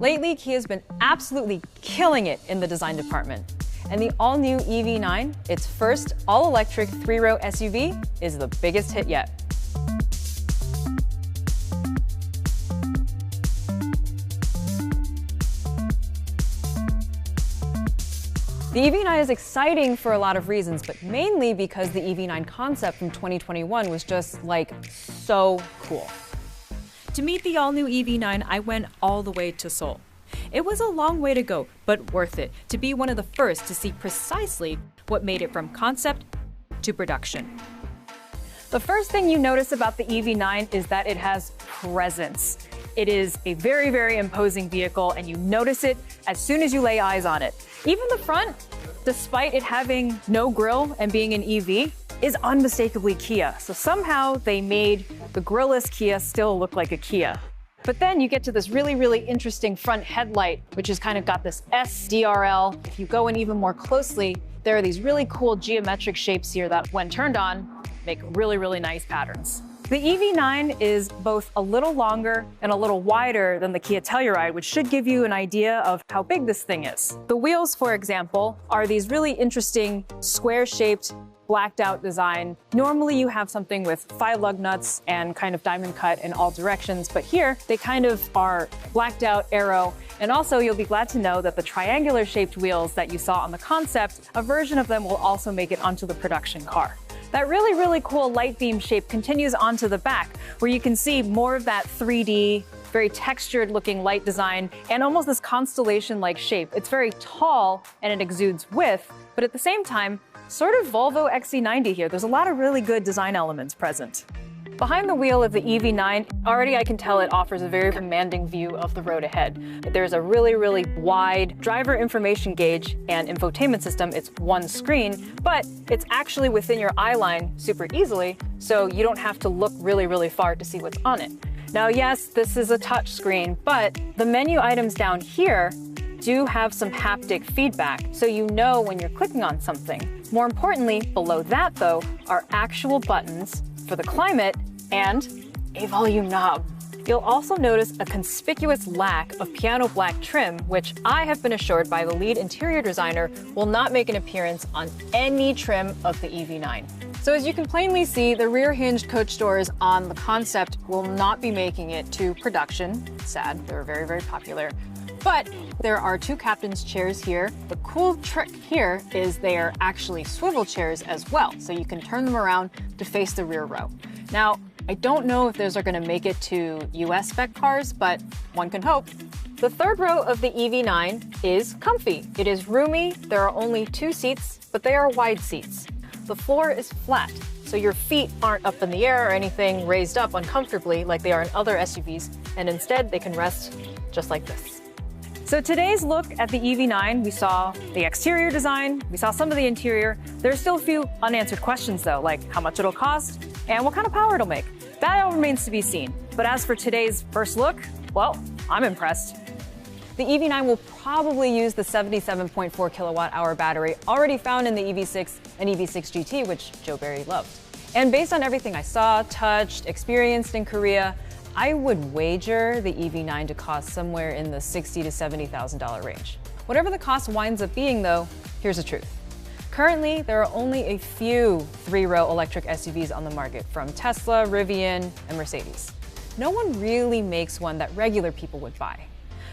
Lately, Kia's been absolutely killing it in the design department. And the all-new EV9, its first all-electric three-row SUV, is the biggest hit yet. The EV9 is exciting for a lot of reasons, but mainly because the EV9 concept from 2021 was just like so cool. To meet the all-new EV9, I went all the way to Seoul. It was a long way to go, but worth it to be one of the first to see precisely what made it from concept to production. The first thing you notice about the EV9 is that it has presence. It is a very, very imposing vehicle, and you notice it as soon as you lay eyes on it. Even the front, despite it having no grille and being an EV, is unmistakably Kia. So somehow they made the grille-less Kia still look like a Kia. But then you get to this really, really interesting front headlight, which has kind of got this SDRL. If you go in even more closely, there are these really cool geometric shapes here that, when turned on, make really, really nice patterns. The EV9 is both a little longer and a little wider than the Kia Telluride, which should give you an idea of how big this thing is. The wheels, for example, are these really interesting square-shaped, blacked-out design. Normally you have something with 5 lug nuts and kind of diamond cut in all directions, but here they kind of are blacked-out arrow. And also you'll be glad to know that the triangular-shaped wheels that you saw on the concept, a version of them will also make it onto the production car. That really, really cool light beam shape continues onto the back, where you can see more of that 3D, very textured looking light design and almost this constellation-like shape. It's very tall and it exudes width, but at the same time, sort of Volvo XC90 here. There's a lot of really good design elements present. Behind the wheel of the EV9, already I can tell it offers a very commanding view of the road ahead. There's a really, really wide driver information gauge and infotainment system. It's one screen, but it's actually within your eye line super easily, so you don't have to look really, really far to see what's on it. Now, yes, this is a touch screen, but the menu items down here do have some haptic feedback, so you know when you're clicking on something. More importantly, below that though, are actual buttons for the climate and a volume knob. You'll also notice a conspicuous lack of piano black trim, which I have been assured by the lead interior designer will not make an appearance on any trim of the EV9. So as you can plainly see, the rear hinged coach doors on the concept will not be making it to production. Sad, they're very, very popular. But there are 2 captain's chairs here. The cool trick here is they are actually swivel chairs as well, so you can turn them around to face the rear row. Now, I don't know if those are going to make it to US spec cars, but one can hope. The third row of the EV9 is comfy. It is roomy. There are only 2 seats, but they are wide seats. The floor is flat, so your feet aren't up in the air or anything raised up uncomfortably like they are in other SUVs, and instead they can rest just like this. So today's look at the EV9, we saw the exterior design, we saw some of the interior. There's still a few unanswered questions though, like how much it'll cost and what kind of power it'll make. That all remains to be seen. But as for today's first look, well, I'm impressed. The EV9 will probably use the 77.4 kilowatt-hour battery already found in the EV6 and EV6 GT, which Joe Barry loved. And based on everything I saw, touched, experienced in Korea, I would wager the EV9 to cost somewhere in the $60,000 to $70,000 range. Whatever the cost winds up being though, here's the truth. Currently, there are only a few 3-row electric SUVs on the market from Tesla, Rivian, and Mercedes. No one really makes one that regular people would buy.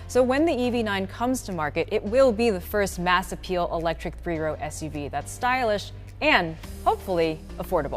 So when the EV9 comes to market, it will be the first mass appeal electric 3-row SUV that's stylish and hopefully affordable.